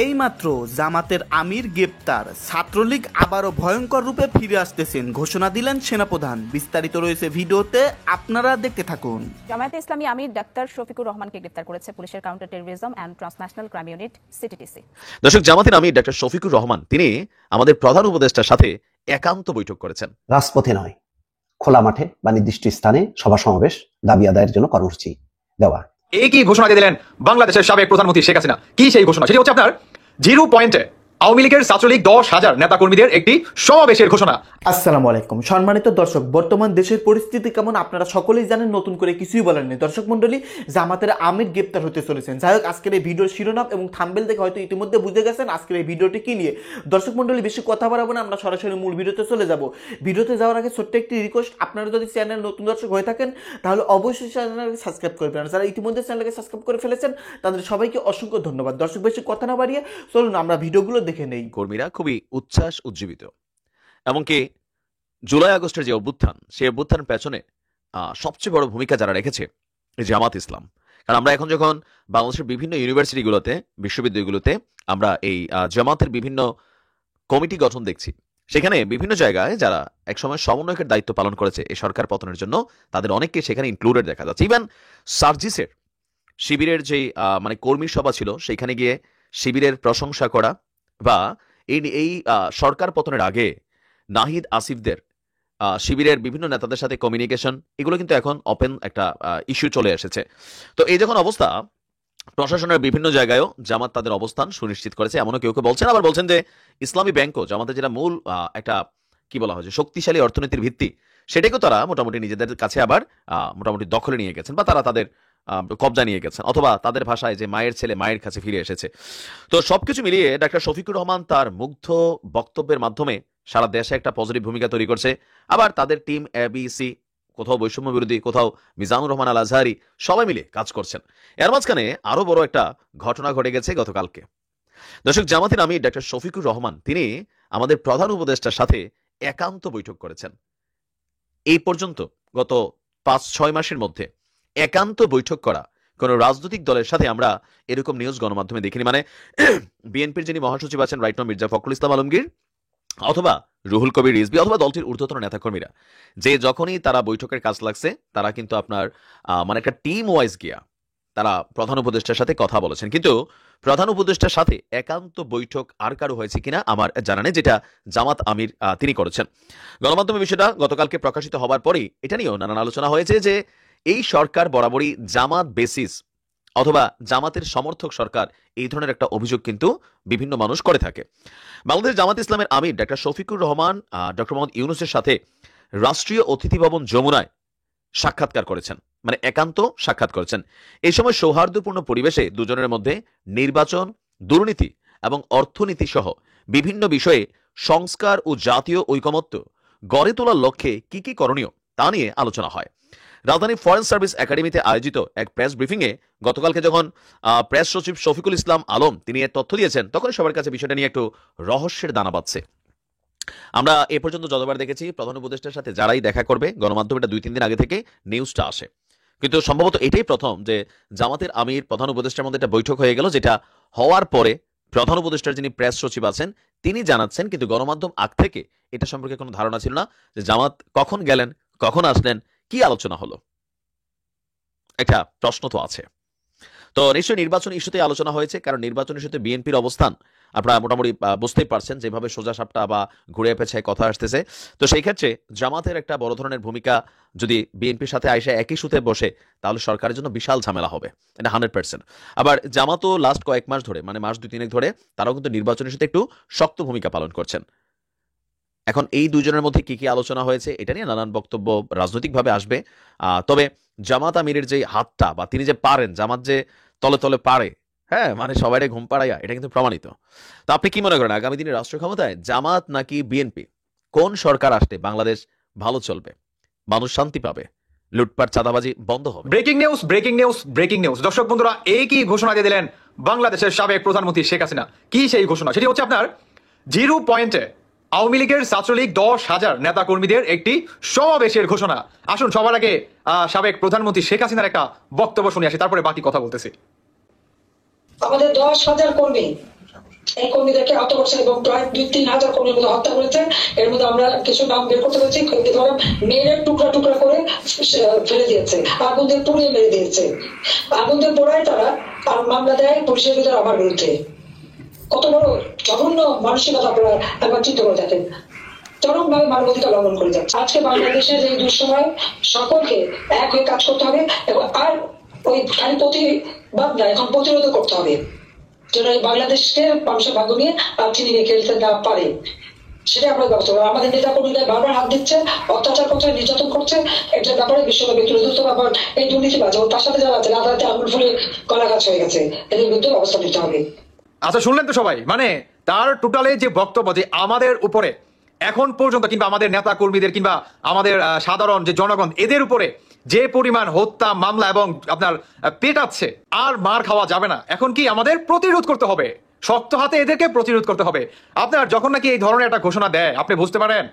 এইমাত্র জামাতের আমির গ্রেপ্তার, ছাত্রলীগ আবারও ভয়ঙ্কর রূপে ফিরে আসতেছেন ঘোষণা দিলেন সেনাপ্রধান। বিস্তারিত রয়েছে ভিডিওতে, আপনারা দেখতে থাকুন। জামায়াতে ইসলামী আমির ডাক্তার শফিকুর রহমানকে গ্রেপ্তার করেছে পুলিশের counter terrorism and transnational crime unit CTTC. দর্শক, জামাতের আমির ডাক্তার শফিকুর রহমান তিনি আমাদের প্রধান উপদেষ্টার সাথে একান্ত বৈঠক করেছেন। রাজপথে নয়, খোলা মাঠে বা নির্দিষ্ট স্থানে সভা সমাবেশ দাবি আদায়ের জন্য কর্মসূচি দেওয়া। একই ঘোষণা দিয়ে দিলেন বাংলাদেশের সাবেক প্রধানমন্ত্রী শেখ হাসিনা। কি সেই ঘোষণা? সেটি হচ্ছে আপনার 0 পয়েন্টে আওয়ামী লীগের ছাত্রলীগ 10,000 নেতাকর্মীদের একটি সমাবেশের ঘোষণা। আসসালামু আলাইকুম সম্মানিত দর্শক, বর্তমান দেশের পরিস্থিতি কেমন আপনারা সকলেই জানেন, নতুন করে কিছুই বলার নেই। দর্শক মন্ডলী, জামাতের আমির গ্রেপ্তার হতে চলেছেন। যাই হোক, আজকের এই ভিডিওর শিরোনাম এবং থাম্বনেল দেখে হয়তো ইতিমধ্যে বুঝে গেছেন আজকের এই ভিডিওটি কি নিয়ে। দর্শক মন্ডলী, বেশি কথা বাড়াবো না, আমরা সরাসরি মূল ভিডিওতে চলে যাব। ভিডিওতে যাওয়ার আগে ছোট্ট একটি রিকোয়েস্ট, আপনারা যদি চ্যানেল নতুন দর্শক হয়ে থাকেন তাহলে অবশ্যই চ্যানেলকে সাবস্ক্রাইব করবেন। যারা ইতিমধ্যে চ্যানেলকে সাবস্ক্রাইব করে ফেলেছেন তাদের সবাইকে অসংখ্য ধন্যবাদ। দর্শক, বেশি কথা না বাড়িয়ে চলুন আমরা ভিডিওগুলো দেখে নেই। কর্মীরা খুবই উচ্ছ্বাস উজ্জীবিত, এমনকি জুলাই আগস্টের যে অভ্যুত্থান, সেই অভ্যুত্থানের পেছনে সবচেয়ে বড় ভূমিকা যারা রেখেছে জামাত ইসলাম। কারণ আমরা এখন যখন বাংলাদেশের বিভিন্ন ইউনিভার্সিটিগুলোতে, বিশ্ববিদ্যালয়গুলোতে আমরা এই জামাতের বিভিন্ন কমিটি গঠন দেখছি, সেখানে বিভিন্ন জায়গায় যারা একসময় সমন্বয়কের দায়িত্ব পালন করেছে এই সরকার পতনের জন্য, তাদের অনেককে সেখানে ইনক্লুডেড দেখা যাচ্ছে। ইভেন সার্জিসের শিবিরের যে কর্মী সভা ছিল, সেখানে গিয়ে শিবিরের প্রশংসা করা বা এই সরকার পতনের আগে নাহিদ আসিফদের শিবিরের বিভিন্ন নেতাদের সাথে কমিউনিকেশন, এগুলো কিন্তু এখন ওপেন একটা ইস্যু চলে এসেছে। তো এই যখন অবস্থা, প্রশাসনের বিভিন্ন জায়গায়ও জামাত তাদের অবস্থান সুনিশ্চিত করেছে। এমনও কেউ কেউ বলছেন, আবার বলছেন যে ইসলামী ব্যাংকও জামাতের যেটা মূল একটা কি বলা হয় যে শক্তিশালী অর্থনীতির ভিত্তি, সেটাকেও তারা মোটামুটি নিজেদের কাছে আবার মোটামুটি দখলে নিয়ে গেছেন বা তারা তাদের কবজা নিয়ে গেছেন, অথবা তাদের ভাষায় যে মায়ের ছেলে মায়ের কাছে ফিরে এসেছে। তো সবকিছু মিলিয়ে ডাক্তার শফিকুর রহমান তার মুগ্ধ বক্তব্যের মাধ্যমে সারা দেশে একটা পজিটিভ ভূমিকা তৈরি করছে। আবার তাদের টিম ABC, কোথাও বৈষম্য বিরোধী, কোথাও মিজানুর রহমান আল আজহারি, সবাই মিলে কাজ করছেন। এর মাঝখানে আরো বড় একটা ঘটনা ঘটে গেছে গতকালকে। দর্শক, জামাতের আমির ডাক্তার শফিকুর রহমান তিনি আমাদের প্রধান উপদেষ্টার সাথে একান্ত বৈঠক করেছেন। এই পর্যন্ত গত 5-6 মাসের মধ্যে একান্ত বৈঠক করা কোন রাজনৈতিক দলের সাথে আমরা এরকম নিউজ গণমাধ্যমে দেখিনি। বিএনপির যিনি মহাসচিব আছেন রাইট নাও মির্জা ফখরুল ইসলাম আলমগীর, অথবা রুহুল কবির রিজভী, অথবা দলটির ঊর্ধ্বতন নেতাকর্মীরা, যে যখনই তারা বৈঠকের কাজ লাগছে তারা কিন্তু আপনার একটা টিম ওয়াইজ গিয়া তারা প্রধান উপদেষ্টার সাথে কথা বলেছেন। কিন্তু প্রধান উপদেষ্টার সাথে একান্ত বৈঠক আর কারো হয়েছে কিনা আমার জানা নেই, যেটা জামাত আমির তিনি করেছেন। গণমাধ্যমে বিষয়টা গতকালকে প্রকাশিত হবার পরেই এটা নিয়েও নানান আলোচনা হয়েছে যে এই সরকার বরাবরই জামাত বেসিস অথবা জামাতের সমর্থক সরকার, এই ধরনের একটা অভিযোগ কিন্তু বিভিন্ন মানুষ করে থাকে। বাংলাদেশ জামাত ইসলামের আমির ডাক্তার শফিকুর রহমান ডক্টর মোহাম্মদ ইউনূসের সাথে রাষ্ট্রীয় অতিথি ভবন যমুনায় সাক্ষাৎকার করেছেন, একান্ত সাক্ষাৎ করেছেন। এই সময় সৌহার্দ্যপূর্ণ পরিবেশে দুজনের মধ্যে নির্বাচন, দুর্নীতি এবং অর্থনীতি সহ বিভিন্ন বিষয়ে সংস্কার ও জাতীয় ঐকমত্য গড়ে তোলার লক্ষ্যে কি কি করণীয় তা নিয়ে আলোচনা হয়। রাজধানী ফরেন সার্ভিস একাডেমিতে আয়োজিত এক প্রেস ব্রিফিংয়ে গতকালকে যখন প্রেস সচিব শফিকুল ইসলাম আলম তিনি এর তথ্য দিয়েছেন, তখন সবার কাছে বিষয়টা নিয়ে একটু রহস্যের দানা বাঁধছে। আমরা এ পর্যন্ত যতবার দেখেছি প্রধান উপদেষ্টার সাথে যারাই দেখা করবে, গণমাধ্যমে 2-3 দিন আগে থেকে নিউজটা আসে, কিন্তু সম্ভবত এটাই প্রথম যে জামাতের আমির প্রধান উপদেষ্টার মধ্যে একটা বৈঠক হয়ে গেল, যেটা হওয়ার পরে প্রধান উপদেষ্টার যিনি প্রেস সচিব আছেন তিনি জানাচ্ছেন, কিন্তু গণমাধ্যম আগ থেকে এটা সম্পর্কে কোনো ধারণা ছিল না যে জামাত কখন গেলেন, কখন আসলেন, কি আলোচনা হলো। একটা প্রশ্ন তো আছে। তো নিশ্চয়ই নির্বাচন ইস্যুতে আলোচনা হয়েছে, কারণ নির্বাচন ইস্যুতে বিএনপির অবস্থান আপনারা মোটামুটি বুঝতেই পারছেন, যেভাবে সোজা সাপটা বা ঘুরে পেছায় কথা আসতেছে। তো সেই ক্ষেত্রে জামাতের একটা বড় ধরনের ভূমিকা যদি বিএনপির সাথে আইসা একই সুতে বসে, তাহলে সরকারের জন্য বিশাল ঝামেলা হবে, এটা 100%। আবার জামাতও লাস্ট কয়েক মাস ধরে, মাস 2-3 ধরে তারাও কিন্তু নির্বাচনের সাথে একটু শক্ত ভূমিকা পালন করছেন। এখন এই দুজনের মধ্যে কি কি আলোচনা হয়েছে এটা নিয়ে নানান বক্তব্য রাজনৈতিকভাবে আসবে। তবে জামাত আমিরের যে হাতটা, বা তিনি যে পারেন, জামাত যে তলে তলে পারে, হ্যাঁ, সবাই ঘুম পাড়াইয়া, এটা কিন্তু প্রমাণিত। তো আপনি কি মনে করেন, আগামী দিনে রাষ্ট্র ক্ষমতায় জামাত নাকি বিএনপি, কোন সরকার আসলে বাংলাদেশ ভালো চলবে, মানুষ শান্তি পাবে, লুটপাট চাঁদাবাজি বন্ধ হবে? Breaking news, breaking news, breaking news. দর্শক বন্ধুরা, একই ঘোষণা দিয়ে দিলেন বাংলাদেশের সাবেক প্রধানমন্ত্রী শেখ হাসিনা। কি সেই ঘোষণা? সেটি হচ্ছে আপনার 0 পয়েন্টে আওয়ামী লীগের ছাত্রলীগ 10,000 নেতাকর্মীদের একটি সমাবেশের ঘোষণা। আসুন সবার আগে সাবেক প্রধানমন্ত্রী শেখ হাসিনার একটা বক্তব্য শুনে আসি, তারপরে বাকি কথা বলতেছি। আমাদের 10,000 কর্মী এই কর্মীদেরকে আহত করছে এবং প্রায় 2-3 হাজার কর্মীর মধ্যে হত্যা করেছে। এর মধ্যে আমরা কিছু নাম বের করতে পেরেছি। ধরেন মেয়ের টুকরা টুকরা করে ফেলে দিয়েছে, আগুন দিয়ে পুড়িয়ে মেরে দিয়েছে। আগুন দিয়ে পোড়ায় তারা আর মামলা দেয় পুলিশের ভিতরে আমার বিরুদ্ধে। কত বড় জঘন্য মানসিকতা আপনারা একবার চিন্তা করে দেখেন। চরমভাবে মানবাধিকার লঙ্ঘন করে যাচ্ছে। আজকে বাংলাদেশের এই দুঃসময় সকলকে এক হয়ে কাজ করতে হবে এবং আর ওই খালি প্রতিবাদ না, এখন প্রতিরোধ করতে হবে, যেন এই বাংলাদেশকে মানুষের ভাগ্য নিয়ে আর চিনি নিয়ে খেলতে না পারে। সেটা আমরা ব্যবস্থা করবো। আমাদের নেতা কর্মীরা বারবার হাত দিচ্ছে, অত্যাচার করছে, নির্যাতন করছে। এটার ব্যাপারে বিশ্বব্যাপী তুলে ধরতে হবে। আবার এই দুর্নীতিবাজ এবং তার সাথে যারা আছে রাতারাতি আঙুল ফুলে কলা গাছ হয়ে গেছে, এদের বিরুদ্ধে অবস্থা নিতে হবে। আচ্ছা, শুনলেন তো সবাই, মানে তার টোটালে যে বক্তব্য যে আমাদের উপরে এখন পর্যন্ত কিংবা আমাদের নেতা কর্মীদের কিংবা আমাদের সাধারণ যে জনগণ এদের উপরে যে পরিমাণ হত্যা মামলা এবং আপনার পেটাচ্ছে, আর মার খাওয়া যাবে না। এখন কি আমাদের প্রতিরোধ করতে হবে, শক্ত হাতে এদেরকে প্রতিরোধ করতে হবে। আপনার যখন নাকি এই ধরনের একটা ঘোষণা দেয়, আপনি বুঝতে পারেন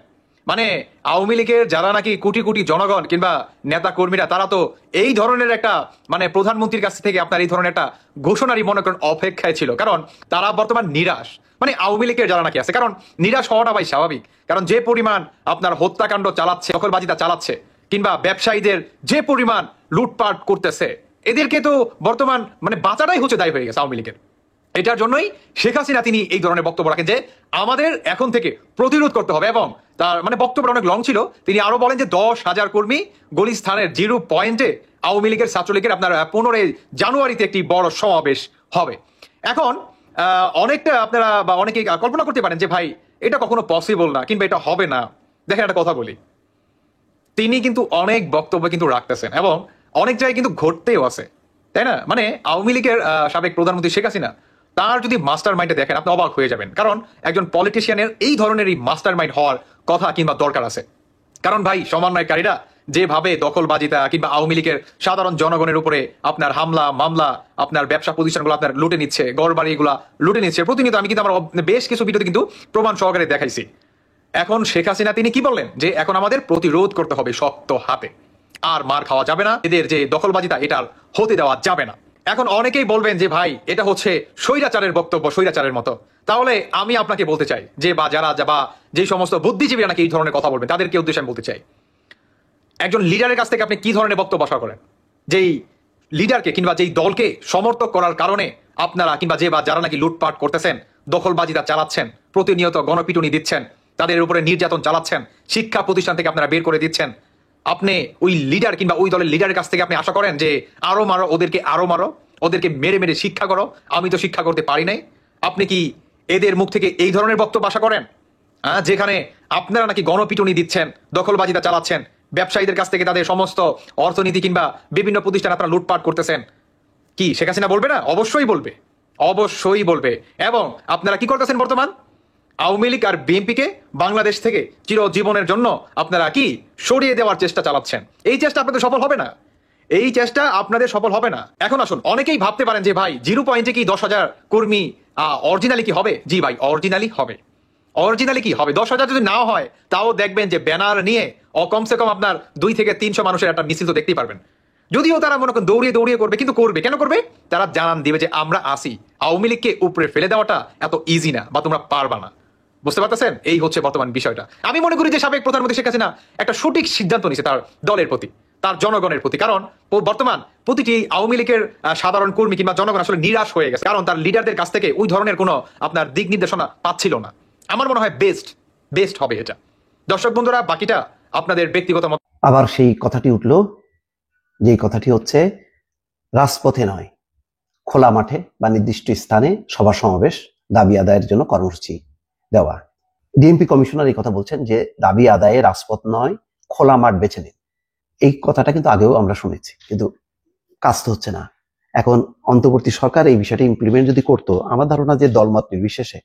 মানে আওয়ামী লীগের যারা নাকি কোটি কোটি জনগণ কিংবা নেতা কর্মীরা, তারা তো এই ধরনের একটা মানে প্রধানমন্ত্রীর কাছ থেকে আপনার এই ধরনের একটা ঘোষণারই মনে করেন অপেক্ষায় ছিল। কারণ তারা বর্তমান নিরাশ, মানে আওয়ামী লীগের যারা নাকি আছে। কারণ নিরাশ হওয়াটা ভাই স্বাভাবিক, কারণ যে পরিমাণ আপনার হত্যাকাণ্ড চালাচ্ছে, দখলবাজিটা চালাচ্ছে, কিংবা ব্যবসায়ীদের যে পরিমাণ লুটপাট করতেছে, এদেরকে তো বর্তমান মানে বাঁচাটাই হচ্ছে দায়ী হয়ে গেছে আওয়ামী লীগের। এটার জন্যই শেখ হাসিনা তিনি এই ধরনের বক্তব্য রাখেন যে আমাদের এখন থেকে প্রতিরোধ করতে হবে। এবং তার মানে বক্তব্যটা অনেক লং ছিল। তিনি আরো বলেন যে 10,000 কর্মী গুলিস্তানের 0 পয়েন্টে আওয়ামী লীগের ছাত্রলীগের আপনার 15 জানুয়ারিতে একটি বড় সমাবেশ হবে। এখন অনেকটা আপনারা বা অনেকেই কল্পনা করতে পারেন যে ভাই এটা কখনো পসিবল না কিংবা এটা হবে না। দেখেন একটা কথা বলি, তিনি কিন্তু অনেক বক্তব্য কিন্তু রাখতেছেন এবং অনেক জায়গায় কিন্তু ঘটতেও আছে, তাই না? মানে আওয়ামী লীগের সাবেক প্রধানমন্ত্রী শেখ হাসিনা, তার যদি মাস্টার মাইন্ডে দেখেন আপনি অবাক হয়ে যাবেন। কারণ একজন পলিটিশিয়ানের এই ধরনের মাস্টার মাইন্ড হওয়ার কথা কিংবা দরকার আছে। কারণ ভাই সমন্বয়কারীরা যেভাবে দখলবাজিতা কিংবা আওয়ামী লীগের সাধারণ জনগণের উপরে আপনার হামলা মামলা, আপনার ব্যবসা প্রতিষ্ঠানগুলো আপনার লুটে নিচ্ছে, ঘর বাড়িগুলা লুটে নিচ্ছে প্রতিনিয়ত, আমি কিন্তু আমার বেশ কিছু ভিডিওতে কিন্তু প্রমাণ সহকারে দেখাইছি। এখন শেখ হাসিনা তিনি কি বললেন যে এখন আমাদের প্রতিরোধ করতে হবে শক্ত হাতে, আর মার খাওয়া যাবে না, এদের যে দখলবাজিতা এটা হতে দেওয়া যাবে না। এখন অনেকেই বলবেন যে ভাই এটা হচ্ছে স্বৈরাচারের বক্তব্য, স্বৈরাচারের মতো। তাহলে আমি আপনাকে বলতে চাই যে বা যারা বা যে সমস্ত বুদ্ধিজীবীরা নাকি এই ধরনের কথা বলবেন তাদেরকে উদ্দেশ্যে আমি বলতে চাই, একজন লিডারের কাছ থেকে আপনি কি ধরনের বক্তব্য আশা করেন? যেই লিডারকে কিংবা যেই দলকে সমর্থক করার কারণে আপনারা কিংবা যে বা যারা নাকি লুটপাট করতেছেন, দখলবাজিতা চালাচ্ছেন, প্রতিনিয়ত গণপিটুনি দিচ্ছেন, তাদের উপরে নির্যাতন চালাচ্ছেন, শিক্ষা প্রতিষ্ঠান থেকে আপনারা বের করে দিচ্ছেন, আপনি ওই লিডার কিংবা ওই দলের লিডারের কাছ থেকে আপনি আশা করেন যে আরো মারো ওদেরকে, আরো মারো ওদেরকে, মেরে মেরে শিক্ষা করো? আমি তো শিক্ষা করতে পারি নাই। আপনি কি এদের মুখ থেকে এই ধরনের বক্তব্য আশা করেন? যেখানে আপনারা নাকি গণপিটুনি দিচ্ছেন, দখলবাজিতা চালাচ্ছেন, ব্যবসায়ীদের কাছ থেকে তাদের সমস্ত অর্থনীতি কিংবা বিভিন্ন প্রতিষ্ঠান আপনারা লুটপাট করতেছেন, কি শেখ হাসিনা বলবে না? অবশ্যই বলবে, অবশ্যই বলবে। এবং আপনারা কি করতেছেন বর্তমান? আওয়ামী লীগ আর বিএনপিকে বাংলাদেশ থেকে চিরজীবনের জন্য আপনারা কি সরিয়ে দেওয়ার চেষ্টা চালাচ্ছেন। এই চেষ্টা আপনাদের সফল হবে না, এই চেষ্টা আপনাদের সফল হবে না। এখন আসুন, অনেকেই ভাবতে পারেন যে ভাই 0 পয়েন্টে কি 10,000 কর্মী অরিজিনালি কি হবে? জি ভাই, অরিজিনালি হবে। অরিজিনালি কি হবে? 10,000 যদি নাও হয় তাও দেখবেন যে ব্যানার নিয়ে কমসে কম আপনার 2 থেকে 300 মানুষের একটা মিছিল তো দেখতেই পারবেন। যদিও তারা মনে করেন দৌড়িয়ে দৌড়িয়ে করবে, কিন্তু করবে কেন করবে? তারা জানান দিবে যে আমরা আসি। আওয়ামী লীগকে উপরে ফেলে দেওয়াটা এত ইজি না, বা তোমরা পারবা না। বুঝতে পারতেছেন? এই হচ্ছে বর্তমান বিষয়টা। আমি মনে করি যে সাবেক প্রধানমন্ত্রী শেখ হাসিনা একটা সঠিক সিদ্ধান্ত নিয়েছে তার দলের প্রতি, তার জনগণের প্রতি। কারণ বর্তমান প্রতিটি আওয়ামী লীগের সাধারণ কর্মী কিংবা জনগণ আসলে নিরাশ হয়ে গেছে, কারণ তার লিডারদের কাছ থেকে ওই ধরনের কোনো আপনার দিক নির্দেশনা পাচ্ছিল না। আমার মনে হয় বেস্ট হবে এটা। দর্শক বন্ধুরা, বাকিটা আপনাদের ব্যক্তিগত মত। আবার সেই কথাটি উঠল, যেই কথাটি হচ্ছে রাজপথে নয়, খোলা মাঠে বা নির্দিষ্ট স্থানে সভা সমাবেশ, দাবি আদায়ের জন্য কর্মসূচি দেওয়া। ডিএমপি কমিশনার এই কথা বলছেন যে দাবি আদায়ে রাজপথ নয়, খোলা মাঠ বেছে নিন। এই কথাটা কিন্তু আগেও আমরা শুনেছি, কিন্তু কাজ তো হচ্ছে না। এখন অন্তর্বর্তী সরকার এই বিষয়টা ইমপ্লিমেন্ট যদি করতো, আমার ধারণা যে দলমত নির্বিশেষে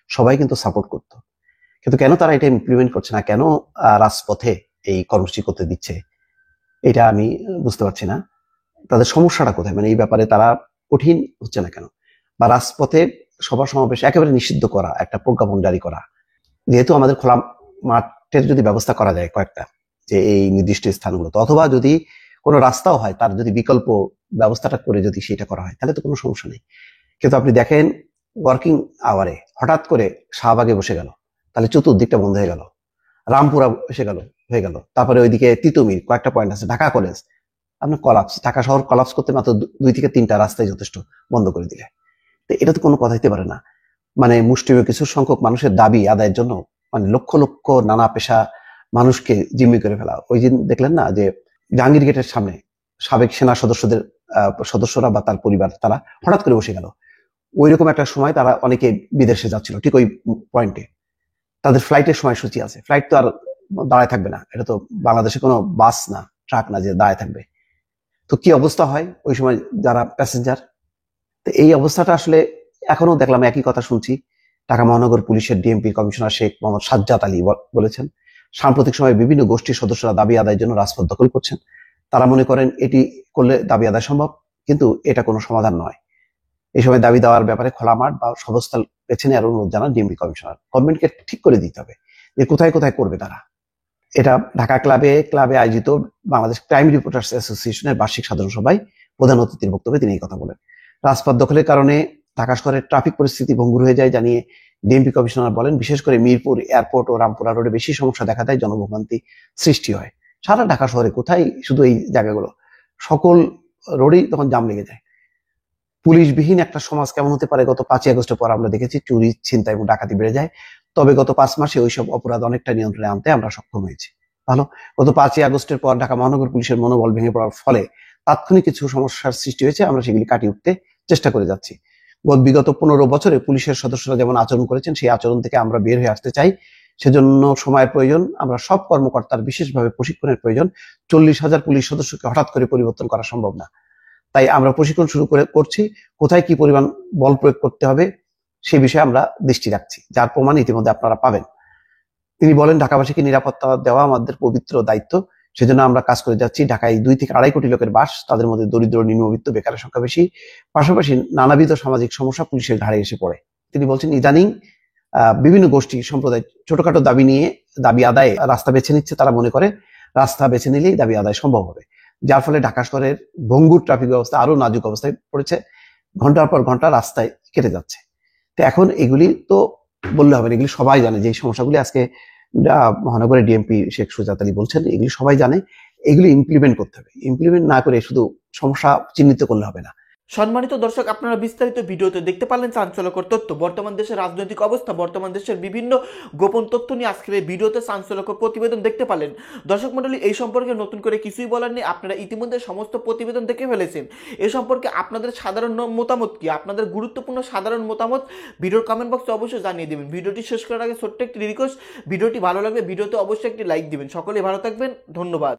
সবাই কিন্তু সাপোর্ট করতো। কিন্তু কেন তারা এটা ইমপ্লিমেন্ট করছে না, কেন রাজপথে এই কর্মসূচি করতে দিচ্ছে, এটা আমি বুঝতে পারছি না। তাদের সমস্যাটা কোথায়? মানে এই ব্যাপারে তারা কঠিন হচ্ছে না কেন? বা রাজপথে সভা সমাবেশ একেবারে নিষিদ্ধ করা, একটা প্রজ্ঞাপন জারি করা। যেহেতু আমাদের খোলা মাঠের যদি ব্যবস্থা করা যায় কয়েকটা, যে এই নির্দিষ্ট স্থানগুলোতে, অথবা যদি কোনো রাস্তাও হয় তার যদি বিকল্প ব্যবস্থাটা করে যদি সেটা করা হয়, তাহলে তো কোনো সমস্যা নেই। কিন্তু আপনি দেখেন ওয়ার্কিং আওয়ারে হঠাৎ করে শাহবাগে বসে গেল, তাহলে চতুর্দিকটা বন্ধ হয়ে গেল, রামপুরা হয়ে গেল, তারপরে ওইদিকে তিতুমির কয়েকটা পয়েন্ট আছে, ঢাকা কলেজ, আপনার কলাপস, ঢাকা শহর কলাপস করতে মাত্র 2 থেকে 3টা রাস্তায় যথেষ্ট বন্ধ করে দিলে। তো এটা তো কোনো কথা হতে পারে না। মানে মুষ্টিমেয় কিছু সংখ্যক মানুষের দাবি আদায়ের জন্য মানে লক্ষ লক্ষ নানা পেশা মানুষকে জিম্মি করে ফেলা। ওই দিন দেখলেন না যে জাহাঙ্গীর গেটের সামনে সাবেক সেনা সদস্যরা বা তার পরিবার তারা হঠাৎ করে বসে গেল। ওই রকম একটা সময় তারা অনেকে বিদেশে যাচ্ছিল ঠিক ওই পয়েন্টে, তাদের ফ্লাইটের সময়সূচি আছে, ফ্লাইট তো আর দাঁড়ায় থাকবে না, এটা তো বাংলাদেশে কোনো বাস না, ট্রাক না যে দাঁড়ায় থাকবে। তো কি অবস্থা হয় ওই সময় যারা প্যাসেঞ্জার। তো এই অবস্থাটা আসলে এখনো দেখলাম একই কথা শুনছি। ঢাকা মহানগর পুলিশের ডিএমপি কমিশনার শেখ মোহাম্মদ সাজ্জাদ আলী বলেছেন, সাম্প্রতিক সময়ে বিভিন্ন গোষ্ঠীর সদস্যরা দাবি আদায়ের জন্য রাজপথ দখল করছেন। তারা মনে করেন এটি করলে দাবি আদায় সম্ভব, কিন্তু এটা কোনো সমাধান নয়। এই সময় দাবি দেওয়ার ব্যাপারে খোলা মাঠ বা সবস্থল বেছে নেওয়ার অনুরোধ জানান ডিএমপি কমিশনার। গভর্নমেন্টকে ঠিক করে দিতে হবে যে কোথায় কোথায় করবে তারা। এটা ঢাকা ক্লাবে আয়োজিত বাংলাদেশ ক্রাইম রিপোর্টার্স অ্যাসোসিয়েশনের বার্ষিক সাধারণ সভায় প্রধান অতিথির বক্তব্যে তিনি এই কথা বলেন। রাজপথ দখলের কারণে ঢাকা শহরের ট্রাফিক পরিস্থিতি ভঙ্গুর হয়ে যায় জানিয়ে ডিএমপি কমিশনার বলেন, বিশেষ করে মিরপুর এয়ারপোর্ট ও রামপুরা রোডে বেশি সমস্যা দেখা দেয়, জনভোগান্তি সৃষ্টি হয়। সারা ঢাকা শহরে কোথায় শুধু এই জায়গাগুলো, সকল রোডেই তখন জাম লেগে যায়। পুলিশবিহীন একটা সমাজ কেমন হতে পারে গত 5ই আগস্টের পর আমরা দেখেছি চুরি, ছিনতাই এবং ডাকাতি বেড়ে যায়। তবে গত 5 মাসে ওইসব অপরাধ অনেকটা নিয়ন্ত্রণে আনতে আমরা সক্ষম হয়েছি। ভালো, গত 5ই আগস্টের পর ঢাকা মহানগর পুলিশের মনোবল ভেঙে পড়ার ফলে তাৎক্ষণিক কিছু সমস্যার সৃষ্টি হয়েছে, আমরা সেগুলি কাটিয়ে উঠতে চেষ্টা করে যাচ্ছি। বিগত 15 বছরে পুলিশের সদস্যরা যেমন আচরণ করেছেন সেই আচরণ থেকে আমরা বের হয়ে আসতে চাই। সেজন্য সময়ের প্রয়োজন, আমরা সব কর্মকর্তার বিশেষভাবে প্রশিক্ষণের প্রয়োজন। 40,000 পুলিশ সদস্যকে হঠাৎ করে পরিবর্তন করা সম্ভব না, তাই আমরা প্রশিক্ষণ শুরু করছি। কোথায় কি পরিমাণ বল প্রয়োগ করতে হবে সে বিষয়ে আমরা দৃষ্টি রাখছি, যার প্রমাণ ইতিমধ্যে আপনারা পাবেন। তিনি বলেন, ঢাকাবাসীকে নিরাপত্তা দেওয়া আমাদের পবিত্র দায়িত্ব, সেজন্য আমরা কাজ করে যাচ্ছি। ঢাকায় 2 থেকে 2.5 কোটি লোকের বাস, তাদের মধ্যে দরিদ্র, নিম্নবিত্ত, বেকারের সংখ্যা বেশি, পাশাপাশি নানাবিধ সামাজিক সমস্যা পুলিশের ঘাড়ে এসে পড়ে। তিনি বলছেন, ইদানিং বিভিন্ন গোষ্ঠী সম্প্রদায় ছোটখাটো দাবি নিয়ে দাবি আদায়ে রাস্তা বেছে নিচ্ছে। তারা মনে করে রাস্তা বেছে নিলেই দাবি আদায় সম্ভব হবে, যার ফলে ঢাকা শহরের ভঙ্গুর ট্রাফিক ব্যবস্থা আরো নাজুক অবস্থায় পড়েছে, ঘন্টার পর ঘন্টা রাস্তায় কেটে যাচ্ছে। তো এখন এগুলি তো বললে হবে না, এগুলি সবাই জানে যে এই সমস্যাগুলি আজকে মহানগরের ডিএমপি শেখ সুজাত আলী বলছেন, এগুলি সবাই জানে, এগুলি ইমপ্লিমেন্ট করতে হবে। ইমপ্লিমেন্ট না করে শুধু সমস্যা চিহ্নিত করলে হবে না। সম্মানিত দর্শক, আপনারা বিস্তারিত ভিডিওতে দেখতে পারলেন চাঞ্চল্যকর তথ্য, বর্তমান দেশের রাজনৈতিক অবস্থা, বর্তমান দেশের বিভিন্ন গোপন তথ্য নিয়ে আজকের এই ভিডিওতে চাঞ্চল্যকর প্রতিবেদন দেখতে পারলেন। দর্শক মণ্ডলী, এই সম্পর্কে নতুন করে কিছুই বলার নেই, আপনারা ইতিমধ্যে সমস্ত প্রতিবেদন দেখে ফেলেছেন। এ সম্পর্কে আপনাদের সাধারণ মতামত কি, আপনাদের গুরুত্বপূর্ণ সাধারণ মতামত ভিডিওর কমেন্ট বক্সে অবশ্যই জানিয়ে দেবেন। ভিডিওটি শেষ করার আগে ছোট্ট একটি রিকোয়েস্ট, ভিডিওটি ভালো লাগলে ভিডিওতে অবশ্যই একটি লাইক দিবেন। সকলেই ভালো থাকবেন, ধন্যবাদ।